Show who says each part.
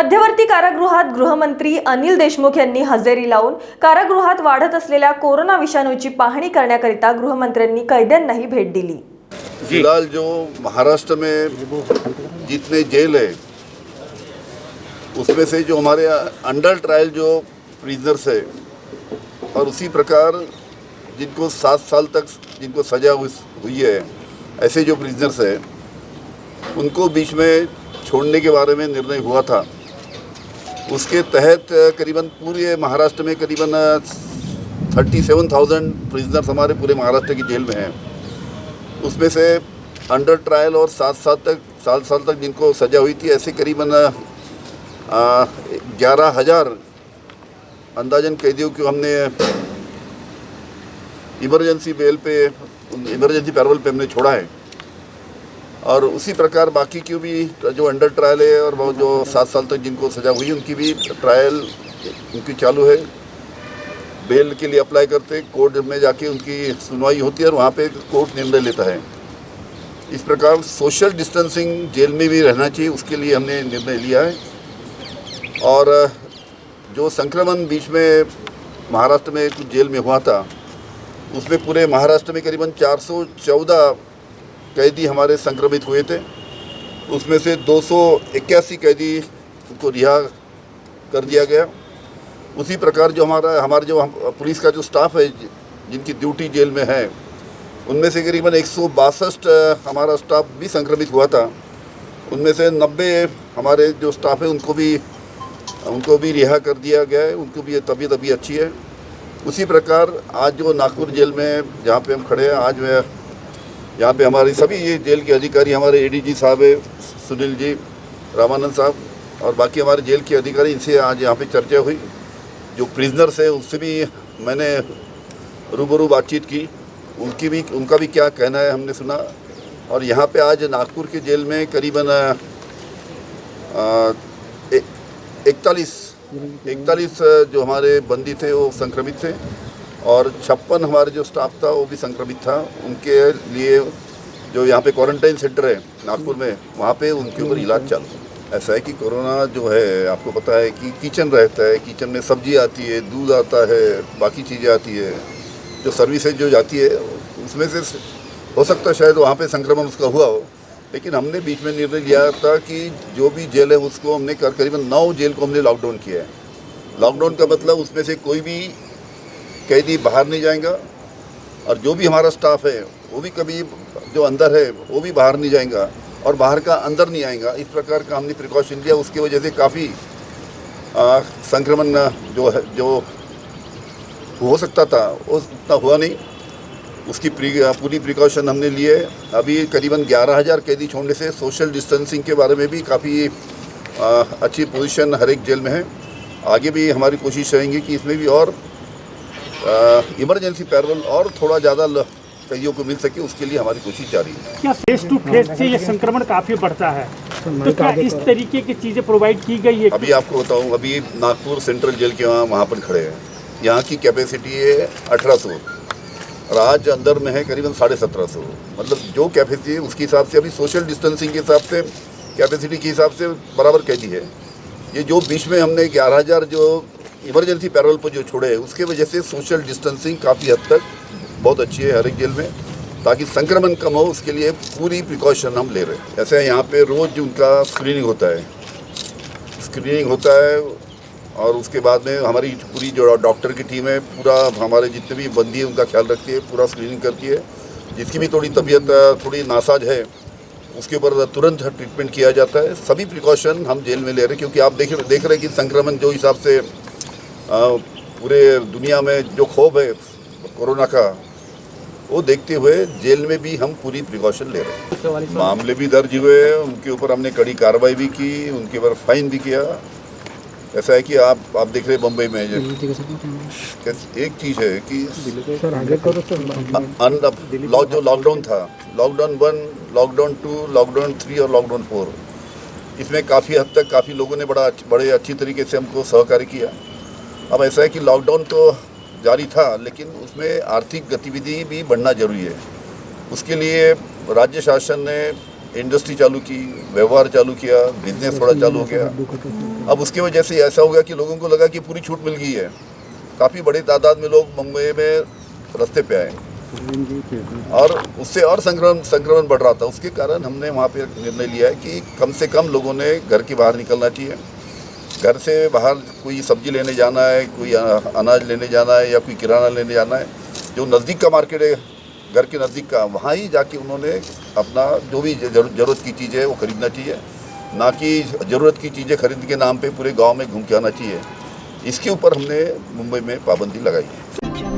Speaker 1: मध्यवर्ती कारागृहात गृहमंत्री अनिल देशमुख यांनी हजेरी लावून कारागृहात वाढत असलेल्या कोरोना विषाणूची पाहणी करण्याकरिता गृहमंत्र्यांनी कैद्यांनाही भेट दिली।
Speaker 2: फिलहाल जो महाराष्ट्र में जितने जेल है उसमें से जो हमारे अंडर ट्रायल जो प्रिजनर्स है और उसी प्रकार जिनको 7 साल तक जिनको सजा हुई है ऐसे जो प्रिजनर्स है उनको बीच में छोड़ने के बारे में निर्णय हुआ था। उसके तहत करीबन पूरे महाराष्ट्र में करीबन 37,000 प्रिजनर्स हमारे पूरे महाराष्ट्र की जेल में हैं। उसमें से अंडर ट्रायल और 7 साल तक जिनको सज़ा हुई थी ऐसे करीबन 11,000 अंदाजन कैदियों को हमने इमरजेंसी पैरोल पे हमने छोड़ा है। और उसी प्रकार बाकी की भी जो अंडर ट्रायल है और वो जो 7 साल तक जिनको सज़ा हुई उनकी भी ट्रायल उनकी चालू है। बेल के लिए अप्लाई करते कोर्ट में जाके उनकी सुनवाई होती है और वहाँ पे कोर्ट निर्णय लेता है। इस प्रकार सोशल डिस्टेंसिंग जेल में भी रहना चाहिए, उसके लिए हमने निर्णय लिया है। और जो संक्रमण बीच में महाराष्ट्र में कुछ जेल में हुआ था उसमें पूरे महाराष्ट्र में करीबन 414 कैदी हमारे संक्रमित हुए थे। उसमें से 281 कैदी को रिहा कर दिया गया। उसी प्रकार जो हमारे जो पुलिस का जो स्टाफ है जिनकी ड्यूटी जेल में है उनमें से करीबन 162 हमारा स्टाफ भी संक्रमित हुआ था। उनमें से 90 हमारे जो स्टाफ है उनको भी रिहा कर दिया गया है। उनको भी तबीयत अभी अच्छी है। उसी प्रकार आज जो नागपुर जेल में जहाँ पे हम खड़े हैं, आज यहाँ पे हमारी सभी ये जेल के अधिकारी, हमारे एडीजी साहब है सुनील जी, रामानंद साहब और बाकी हमारे जेल के अधिकारी, इनसे आज यहाँ पे चर्चा हुई। जो प्रिजनर्स है उससे भी मैंने रूबरू बातचीत की, उनका भी क्या कहना है हमने सुना। और यहाँ पे आज नागपुर के जेल में करीबन 41 जो हमारे बंदी थे वो संक्रमित थे और 56 हमारे जो स्टाफ था वो भी संक्रमित था। उनके लिए जो यहाँ पे क्वारंटाइन सेंटर है नागपुर में, वहाँ पे उनके ऊपर इलाज चालू है। ऐसा है कि कोरोना जो है आपको पता है कि किचन रहता है, किचन में सब्जी आती है, दूध आता है, बाकी चीज़ें आती है, जो सर्विसेज जो जाती है उसमें से हो सकता है शायद वहाँ पे संक्रमण उसका हुआ हो। लेकिन हमने बीच में निर्णय लिया था कि जो भी जेल है उसको हमने करीबन 9 जेल को हमने लॉकडाउन किया है। लॉकडाउन का मतलब उसमें से कोई भी कैदी बाहर नहीं जाएगा और जो भी हमारा स्टाफ है वो भी कभी जो अंदर है वो भी बाहर नहीं जाएगा और बाहर का अंदर नहीं आएगा। इस प्रकार का हमने प्रिकॉशन लिया। उसकी वजह से काफ़ी संक्रमण जो हो सकता था वो उतना हुआ नहीं। उसकी पूरी प्रिकॉशन हमने लिए। अभी करीबन 11,000 कैदी छोड़ने से सोशल डिस्टेंसिंग के बारे में भी काफ़ी अच्छी पोजीशन हर एक जेल में है। आगे भी हमारी कोशिश रहेंगी कि इसमें भी और इमरजेंसी पैरोल और थोड़ा ज़्यादा कैदियों को मिल सके, उसके लिए हमारी कोशिश जारी है।
Speaker 3: क्या फेस टू फेस से ये संक्रमण काफ़ी बढ़ता है, तो क्या इस तरीके की चीज़ें प्रोवाइड की गई है?
Speaker 2: अभी आपको बताऊं, अभी नागपुर सेंट्रल जेल के वहाँ पर खड़े हैं, यहाँ की कैपेसिटी है 1800 और आज अंदर में है करीबन 1750। मतलब जो कैपेसिटी है उसके हिसाब से अभी सोशल डिस्टेंसिंग के हिसाब से कैपेसिटी के हिसाब से बराबर कैदी है। ये जो बीच में हमने 11,000 जो इमरजेंसी पैरोल पर जो छोड़े हैं उसके वजह से सोशल डिस्टेंसिंग काफ़ी हद तक बहुत अच्छी है हर एक जेल में, ताकि संक्रमण कम हो। उसके लिए पूरी प्रिकॉशन हम ले रहे हैं। ऐसे यहाँ पे रोज़ उनका स्क्रीनिंग होता है और उसके बाद में हमारी पूरी जो डॉक्टर की टीम है पूरा हमारे जितने भी बंदी है उनका ख्याल रखती है, पूरा स्क्रीनिंग करती है। जिसकी भी थोड़ी तबीयत थोड़ी नासाज है उसके ऊपर तुरंत ट्रीटमेंट किया जाता है। सभी प्रिकॉशन हम जेल में ले रहे हैं, क्योंकि आप देख रहे हैं कि संक्रमण जो हिसाब से पूरे दुनिया में जो खौफ है कोरोना का, वो देखते हुए जेल में भी हम पूरी प्रिकॉशन ले रहे हैं। मामले भी दर्ज हुए, उनके ऊपर हमने कड़ी कार्रवाई भी की, उनके ऊपर फाइन भी किया। ऐसा है कि आप देख रहे हैं बम्बई में एक चीज़ है कि जो लॉकडाउन था, लॉकडाउन 1, लॉकडाउन 2, लॉकडाउन 3 और लॉकडाउन 4, इसमें काफ़ी हद तक काफ़ी लोगों ने बड़े अच्छी तरीके से हमको सहकार्य किया। अब ऐसा है कि लॉकडाउन तो जारी था लेकिन उसमें आर्थिक गतिविधि भी बढ़ना जरूरी है। उसके लिए राज्य शासन ने इंडस्ट्री चालू की, व्यवहार चालू किया, बिजनेस थोड़ा चालू हो गया। अब उसकी वजह से ऐसा हो गया कि लोगों को लगा कि पूरी छूट मिल गई है। काफ़ी बड़ी तादाद में लोग मुंबई में रास्ते पे आए और उससे और संक्रमण बढ़ रहा था। उसके कारण हमने वहाँ पे निर्णय लिया है कि कम से कम लोगों ने घर के बाहर निकलना चाहिए। घर से बाहर कोई सब्जी लेने जाना है, कोई अनाज लेने जाना है या कोई किराना लेने जाना है, जो नज़दीक का मार्केट है घर के नज़दीक का, वहाँ ही जाके उन्होंने अपना जो भी ज़रूरत की चीज़ है वो खरीदना चाहिए, ना कि ज़रूरत की चीज़ें खरीदने के नाम पे पूरे गांव में घूम के आना चाहिए। इसके ऊपर हमने मुंबई में पाबंदी लगाई है।